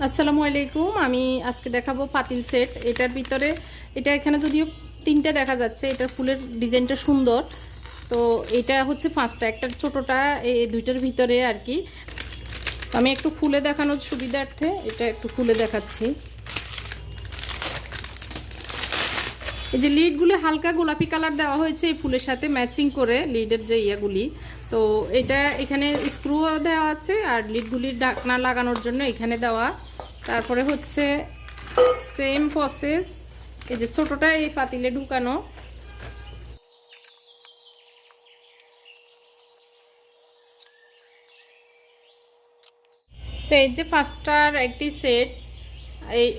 আসসালামু আলাইকুম। আমি আজকে দেখাবো পাতিল সেট। এটার ভিতরে এখানে যদিও তিনটা দেখা যাচ্ছে, এটার ফুলের ডিজাইনটা সুন্দর। তো এটা হচ্ছে পাঁচটা, একটা ছোটোটা এই দুইটার ভিতরে আর কি। আমি একটু খুলে দেখানোর সুবিধার্থে এটা একটু খুলে দেখাচ্ছি। এই যে লিডগুলি হালকা গোলাপি কালার দেওয়া হয়েছে এই ফুলের সাথে ম্যাচিং করে, লিডের যে ইয়েগুলি। তো এটা এখানে স্ক্রুও দেওয়া আছে, আর লিডগুলির ঢাকনা লাগানোর জন্য এখানে দেওয়া। তারপরে হচ্ছে সেম প্রসেস, এই যে ছোটোটা এই পাতিলে ঢুকানো। তো এই যে পাঁচটার একটি সেট,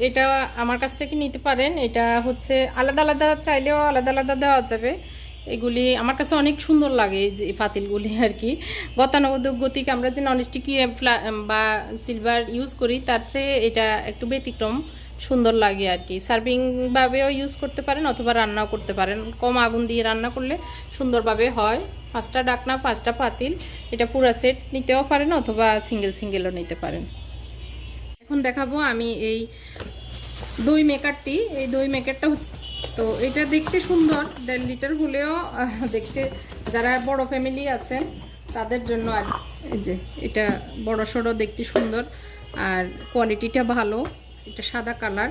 এটা আমার কাছ থেকে নিতে পারেন। এটা হচ্ছে আলাদা আলাদা, চাইলেও আলাদা আলাদা দেওয়া যাবে। এগুলি আমার কাছে অনেক সুন্দর লাগে, এই যে পাতিলগুলি আর কি। গতানুগতিক আমরা যে ননস্টিক বা সিলভার ইউজ করি তার চেয়ে এটা একটু ব্যতিক্রম সুন্দর লাগে আর কি। সার্ভিংভাবেও ইউজ করতে পারেন অথবা রান্নাও করতে পারেন, কম আগুন দিয়ে রান্না করলে সুন্দরভাবে হয়। পাঁচটা ডাকনা, পাঁচটা পাতিল, এটা পুরো সেট নিতেও পারেন অথবা সিঙ্গেল সিঙ্গেলও নিতে পারেন। এখন দেখাবো আমি এই দই মেকারটি। এই দই মেকারটা হচ্ছে, তো এটা দেখতে সুন্দর, 1.5 লিটার হলেও দেখতে, যারা বড় ফ্যামিলি আছেন তাদের জন্য। আর এই যে এটা বড় সড়ো, দেখতে সুন্দর, আর কোয়ালিটিটা ভালো। এটা সাদা কালার,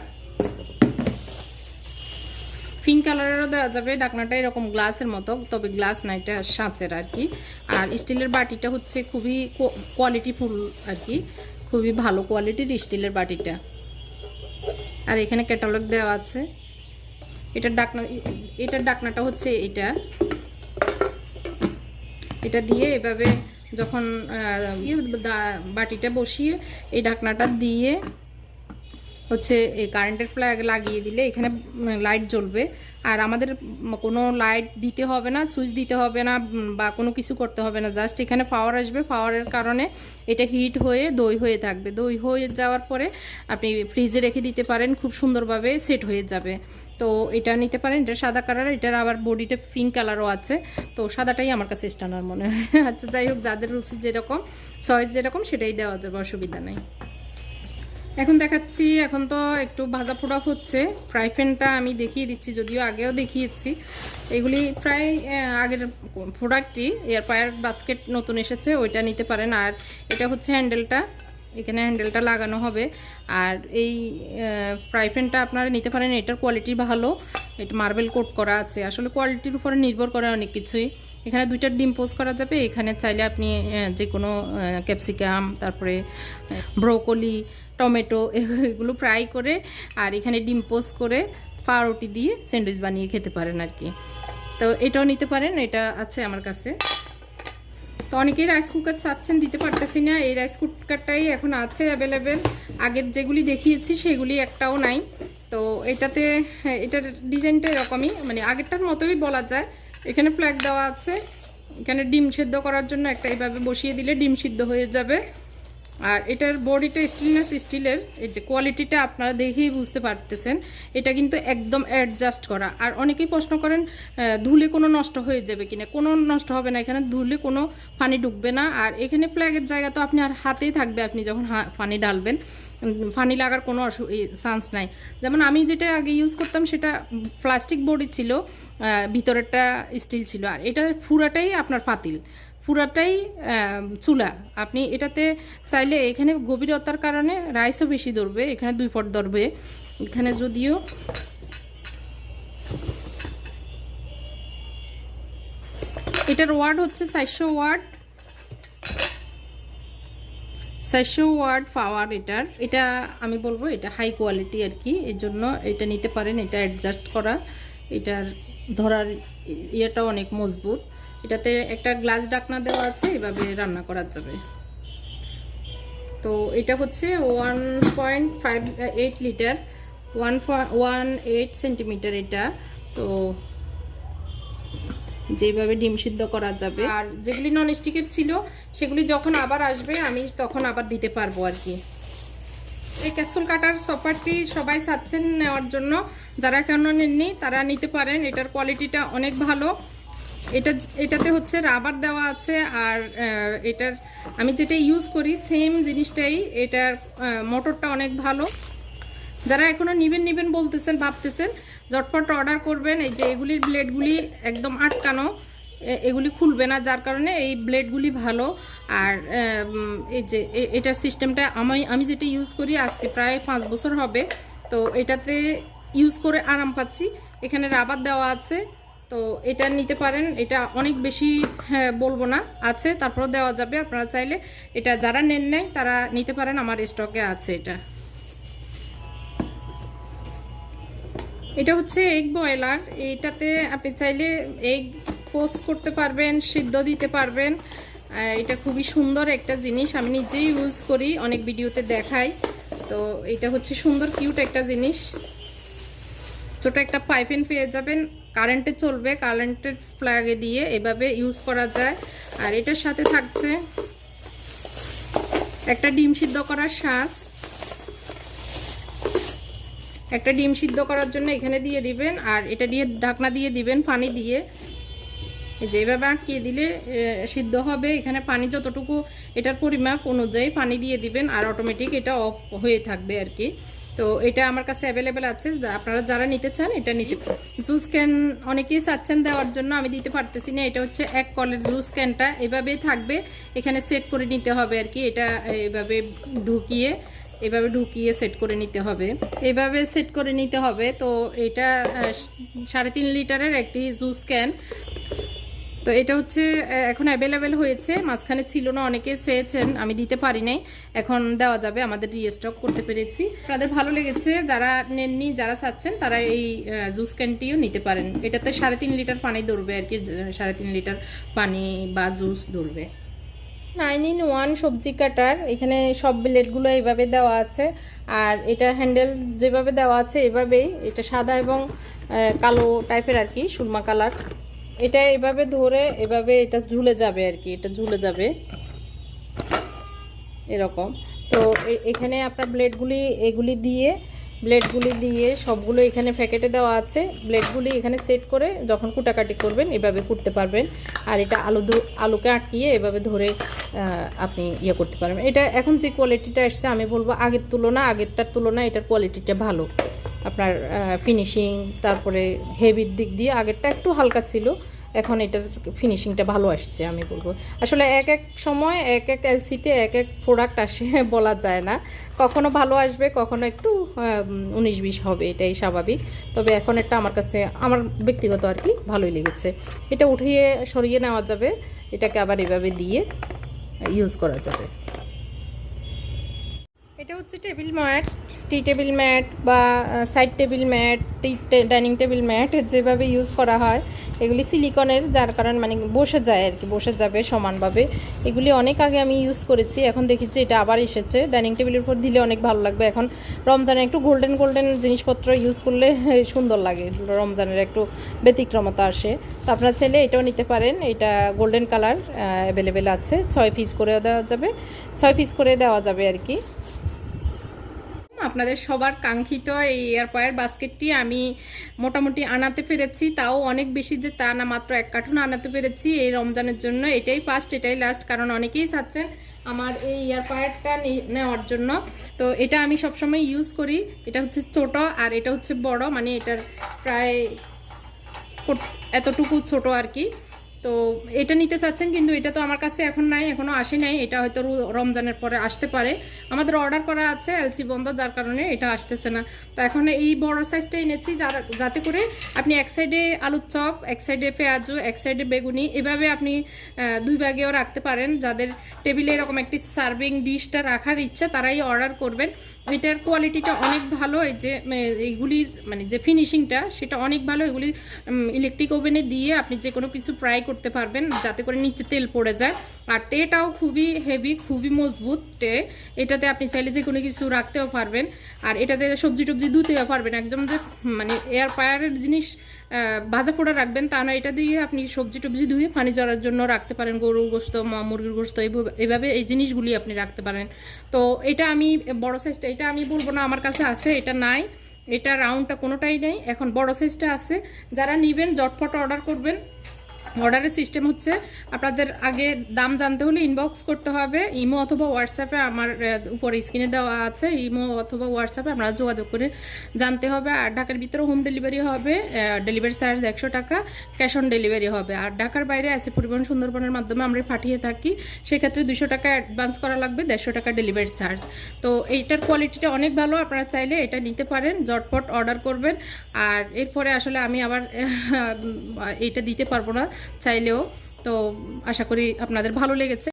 পিঙ্ক কালারেরও দেওয়া যাবে। ঢাকনাটা এরকম গ্লাসের মতো, তবে গ্লাস না, এটা সাঁচের আর কি। আর স্টিলের বাটিটা হচ্ছে খুবই কোয়ালিটিফুল আর কি, খুবই ভালো কোয়ালিটির স্টিলের বাটিটা। আর এখানে ক্যাটালগ দেওয়া আছে। এটার ডাকনাটা হচ্ছে এটা দিয়ে এভাবে যখন বাটিটা বসিয়ে এই ঢাকনাটা দিয়ে হচ্ছে এই কারেন্টের প্লাগ লাগিয়ে দিলে এখানে লাইট জ্বলবে। আর আমাদের কোনো লাইট দিতে হবে না, সুইচ দিতে হবে না, বা কোনো কিছু করতে হবে না। জাস্ট এখানে পাওয়ার আসবে, পাওয়ারের কারণে এটা হিট হয়ে দই হয়ে থাকবে। দই হয়ে যাওয়ার পরে আপনি ফ্রিজে রেখে দিতে পারেন, খুব সুন্দরভাবে সেট হয়ে যাবে। তো এটা নিতে পারেন। এটা সাদা কালার, এটার আবার বডিটা পিঙ্ক কালারও আছে। তো সাদাটাই আমার কাছে স্ট্যান্ডার্ড মনে হয়। আচ্ছা, যাই হোক, যাদের রুচি যেরকম, চয়েস যেরকম, সেটাই দেওয়া যাবে, অসুবিধা নেই। এখন দেখাচ্ছি, এখন তো একটু ভাজা পোড়া হচ্ছে। ফ্রাই প্যানটা আমি দেখিয়ে দিচ্ছি, যদিও আগেও দেখিয়েছি। এগুলি প্রায় আগের প্রোডাক্টই। এয়ার ফ্রায়ার বাস্কেট নতুন এসেছে, ওইটা নিতে পারেন। আর এটা হচ্ছে হ্যান্ডেলটা, এখানে হ্যান্ডেলটা লাগানো হবে। আর এই ফ্রাই প্যানটা আপনারা নিতে পারেন, এটার কোয়ালিটি ভালো। এটা মার্বেল কোট করা আছে, আসলে কোয়ালিটির উপরে নির্ভর করে অনেক কিছুই। এখানে দুইটা ডিম পোস্ট করা যাবে। এখানে চাইলে আপনি যে কোনো ক্যাপসিকাম, তারপরে ব্রোকলি, টমেটো, এগুলো ফ্রাই করে, আর এখানে ডিম পোস্ট করে পাউরুটি দিয়ে স্যান্ডউইচ বানিয়ে খেতে পারেন আর কি। তো এটাও নিতে পারেন, এটা আছে আমার কাছে। তো অনেকেই রাইস কুকার চাচ্ছেন, দিতে পারতেছি না। এই রাইস কুকারটাই এখন আছে অ্যাভেলেবেল। আগের যেগুলি দেখিয়েছি সেগুলি একটাও নাই। তো এটার ডিজাইনটা এরকমই, মানে আগেরটার মতোই বলা যায়। এখানে ফ্ল্যাগ দেওয়া আছে, এখানে ডিম সেদ্ধ করার জন্য একটা এইভাবে বসিয়ে দিলে ডিম সিদ্ধ হয়ে যাবে। আর এটার বডিটা স্টিলনেস স্টিলের, এই যে কোয়ালিটিটা আপনারা দেখেই বুঝতে পারতেছেন। এটা কিন্তু একদম অ্যাডজাস্ট করা। আর অনেকেই প্রশ্ন করেন ধুলে কোনো নষ্ট হয়ে যাবে কিনা। কোনো নষ্ট হবে না, এখানে ধুলে কোনো পানি ঢুকবে না। আর এখানে ফ্ল্যাগের জায়গা তো আপনি আর হাতেই থাকবে, আপনি যখন পানি ঢালবেন পানি লাগার কোনো চান্স নাই। যেমন আমি যেটা আগে ইউজ করতাম সেটা প্লাস্টিক বডি ছিল, ভিতরেরটা স্টিল ছিল। আর এটা পুরাটাই আপনার পাতিল, পুরাটাই চুলা। আপনি এটাতে চাইলে, এখানে গভীরতার কারণে রাইসও বেশি ধরবে, এখানে 2 পট ধরবে। এখানে যদিও এটার ওয়াট হচ্ছে 400 ওয়াট, 400 ওয়াট পাওয়ার এটার। এটা আমি বলবো এটা হাই কোয়ালিটি আর কি, এই জন্য এটা নিতে পারেন। এটা অ্যাডজাস্ট করা, এটার ধরার ইয়েটাও অনেক মজবুত। এটাতে একটা গ্লাস ঢাকনা দেওয়া আছে, এভাবে রান্না করা যাবে। তো এটা হচ্ছে 1.58 লিটার, 1.18 সেন্টিমিটার এটা। তো যেভাবে ডিম সিদ্ধ করা যাবে। আর যেগুলি নন স্টিকের ছিল সেগুলি যখন আবার আসবে আমি তখন আবার দিতে পারবো আর কি। এই ক্যাপসুল কাটার সপারটি সবাই চাচ্ছেন নেওয়ার জন্য, যারা কেন নেননি তারা নিতে পারেন। এটার কোয়ালিটিটা অনেক ভালো। এটা এটাতে হচ্ছে রাবার দেওয়া আছে, আর এটার আমি যেটা ইউজ করি সেম জিনিসটাই। এটার মোটরটা অনেক ভালো। যারা এখনও নেবেন বলতেছেন, ভাবতেছেন, ঝটপট অর্ডার করবেন। এই যে এগুলির ব্লেডগুলি একদম আটকানো, এগুলি খুলবে না, যার কারণে এই ব্লেডগুলি ভালো। আর এই যে এটার সিস্টেমটা আমি যেটা ইউজ করি আজকে প্রায় 5 বছর হবে, তো এটাতে ইউজ করে আরাম পাচ্ছি। এখানে রাবার দেওয়া আছে, তো এটা নিতে পারেন। এটা অনেক বেশি বলবো না, আছে, তারপর দেওয়া যাবে। আপনারা চাইলে এটা যারা নেন তারা নিতে পারেন, আমার স্টকে আছে এটা। এটা হচ্ছে এগ বয়লার। এইটাতে আপনি চাইলে এগ পোস্ট করতে পারবেন, সিদ্ধ দিতে পারবেন। এটা খুবই সুন্দর একটা জিনিস, আমি নিজেই ইউজ করি, অনেক ভিডিওতে দেখাই। তো এটা হচ্ছে সুন্দর কিউট একটা জিনিস। ছোট একটা পাইপেন পেয়ে যাবেন, কারেন্টে চলবে, কারেন্টের ফ্ল্যাগে দিয়ে এভাবে ইউজ করা যায়। আর এটার সাথে থাকছে একটা ডিম সিদ্ধ করার শাঁস। একটা ডিম সিদ্ধ করার জন্য এখানে দিয়ে দিবেন, আর এটা দিয়ে ঢাকনা দিয়ে দিবেন পানি দিয়ে। এই যে এভাবে আটকিয়ে দিলে সিদ্ধ হবে। এখানে পানি যতটুকু এটার পরিমাপ অনুযায়ী পানি দিয়ে দিবেন, আর অটোমেটিক এটা অফ হয়ে থাকবে আর কি। তো এটা আমার কাছে অ্যাভেলেবেল আছে, আপনারা যারা নিতে চান এটা নিতে। জুস ক্যান অনেকেই চাচ্ছেন দেওয়ার জন্য, আমি দিতে পারতেছি না। এটা হচ্ছে 1 কলের জুস ক্যানটা এভাবেই থাকবে, এখানে সেট করে নিতে হবে আর কি। এটা এভাবে ঢুকিয়ে সেট করে নিতে হবে, এভাবে সেট করে নিতে হবে। তো এটা 3.5 লিটারের একটি জুস ক্যান। তো এটা হচ্ছে এখন অ্যাভেলেবেল হয়েছে, মাঝখানে ছিল না, অনেকে চেয়েছেন, আমি দিতে পারি নাই, এখন দেওয়া যাবে, আমাদের রিস্টক করতে পেরেছি। আপনাদের ভালো লেগেছে, যারা নেননি, যারা চাচ্ছেন তারা এই জুস ক্যানটিও নিতে পারেন। এটাতে 3.5 লিটার পানি ধরবে আর কি, 3.5 লিটার পানি বা জুস ধরবে। 9-in-1 সবজি কাটার। এখানে সব ব্লেডগুলো এইভাবে দেওয়া আছে, আর এটা হ্যান্ডেল যেভাবে দেওয়া আছে এভাবেই। এটা সাদা এবং কালো টাইপের আর কি, সুরমা কালার। এটা এভাবে ধরে এভাবে এটা ঝুলে যাবে আর কি, এটা ঝুলে যাবে এরকম। তো এখানে আপনার ব্লেডগুলি দিয়ে সবগুলো এখানে প্যাকেটে দেওয়া আছে। ব্লেডগুলি এখানে সেট করে যখন কুটাকাটি করবেন এভাবে করতে পারবেন। আর এটা আলুকে আটকিয়ে এভাবে ধরে আপনি ইয়ে করতে পারবেন। এটা এখন যে কোয়ালিটিটা আসছে আমি বলবো আগেরটার তুলনা এটার কোয়ালিটিটা ভালো। আপনার ফিনিশিং, তারপরে হেভির দিক দিয়ে আগেরটা একটু হালকা ছিল, এখন এটার ফিনিশিংটা ভালো আসছে আমি বলবো। আসলে এক এক সময় এক এক এলসিতে এক এক প্রোডাক্ট আসে, বলা যায় না, কখনো ভালো আসবে, কখনো একটু 19-20 হবে, এটাই স্বাভাবিক। তবে এখন এটা আমার কাছে, আমার ব্যক্তিগত আর কি, ভালোই লেগেছে। এটা উঠিয়ে সরিয়ে নেওয়া যাবে, এটাকে আবার এভাবে দিয়ে ইউজ করা যাবে। এটা হচ্ছে table mat, tea table mat বা side table mat, dining table mat যেভাবে ইউজ করা হয়। এগুলি সিলিকনের, যার কারণ মানে বসে যায় আর কি, বসে যাবে সমানভাবে। এগুলি অনেক আগে আমি ইউজ করেছি, এখন দেখেছি এটা আবার এসেছে। ডাইনিং টেবিলের উপর দিলে অনেক ভালো লাগবে। এখন রমজানে একটু গোল্ডেন জিনিসপত্র ইউজ করলে সুন্দর লাগে, রমজানের একটু ব্যতিক্রমতা আসে। তো আপনারা চাইলে এটাও নিতে পারেন। এটা গোল্ডেন কালার অ্যাভেলেবেল আছে, 6 পিস করে দেওয়া যাবে আর কি। আপনাদের সবার কাঙ্ক্ষিত এই এয়ারপয়ার বাস্কেটটি আমি মোটামুটি আনাতে পেরেছি, তাও অনেক বেশি যে তা না, মাত্র 1 কার্টুন আনাতে পেরেছি এই রমজানের জন্য। এটাই ফার্স্ট, এটাই লাস্ট, কারণ অনেকেই চাচ্ছেন আমার এই এয়ারপয়ারটা নেওয়ার জন্য। তো এটা আমি সবসময় ইউজ করি। এটা হচ্ছে ছোট, আর এটা হচ্ছে বড়, মানে এটার প্রায় এতটুকু ছোট আর কি। তো এটা নিতে চাচ্ছেন, কিন্তু এটা তো আমার কাছে এখন নাই, এখনও আসে নাই। এটা হয়তো রমজানের পরে আসতে পারে। আমাদের অর্ডার করা আছে, এলসি বন্ধ, যার কারণে এটা আসতেছে না। তো এখন এই বড় সাইজটা এনেছি, যাতে করে আপনি এক সাইডে আলুর চপ, এক সাইডে পেঁয়াজু, এক সাইডে বেগুনি, এভাবে আপনি 2 ভাগেও রাখতে পারেন। যাদের টেবিলে এরকম একটি সার্ভিং ডিশটা রাখার ইচ্ছা তারাই অর্ডার করবেন। এটার কোয়ালিটিটা অনেক ভালো। এই যে এইগুলির মানে যে ফিনিশিংটা সেটা অনেক ভালো। এগুলি ইলেকট্রিক ওভেনে দিয়ে আপনি যে কোনো কিছু ফ্রাই করতে পারবেন, যাতে করে নিচে তেল পড়ে যায়। আর ট্রেটাও খুবই হেভি, খুবই মজবুত ট্রে। এটাতে আপনি চাইলে যে কোনো কিছু রাখতেও পারবেন, আর এটাতে সবজি টবজি ধুতেও পারবেন। একদম যে মানে এয়ার ফায়ারের জিনিস ভাজা পোড়া রাখবেন তা না, এটা দিয়ে আপনি সবজি টবজি ধুয়ে পানি জড়ার জন্য রাখতে পারেন, গরুর গোশত, মুরগির গোশত, এভাবে এই জিনিসগুলি আপনি রাখতে পারেন। তো এটা আমি বড় সাইজটা, এটা আমি বলবো না আমার কাছে আছে, এটা নাই, এটা রাউন্ডটা কোনোটাই নেই, এখন বড় সাইজটা আছে। যারা নেবেন ঝটপট অর্ডার করবেন। অর্ডারের সিস্টেম হচ্ছে আপনাদের আগে দাম জানতে হলে ইনবক্স করতে হবে ইমো অথবা হোয়াটসঅ্যাপে, আমার উপরে স্ক্রিনে দেওয়া আছে ইমো অথবা হোয়াটসঅ্যাপে আপনারা যোগাযোগ করে জানতে হবে। আর ঢাকার ভিতরে হোম ডেলিভারি হবে, ডেলিভারি চার্জ 100 টাকা, ক্যাশ অন ডেলিভারি হবে। আর ঢাকার বাইরে এসে পরিবহন সুন্দরবনের মাধ্যমে আমরা পাঠিয়ে থাকি, সেক্ষেত্রে 200 টাকা অ্যাডভান্স করা লাগবে, 150 টাকা ডেলিভারি চার্জ। তো এইটার কোয়ালিটিটা অনেক ভালো, আপনারা চাইলে এটা নিতে পারেন, ঝটপট অর্ডার করবেন। আর এরপরে আসলে আমি আবার এইটা দিতে পারবো না চাইলেও। তো আশা করি আপনাদের ভালো লেগেছে।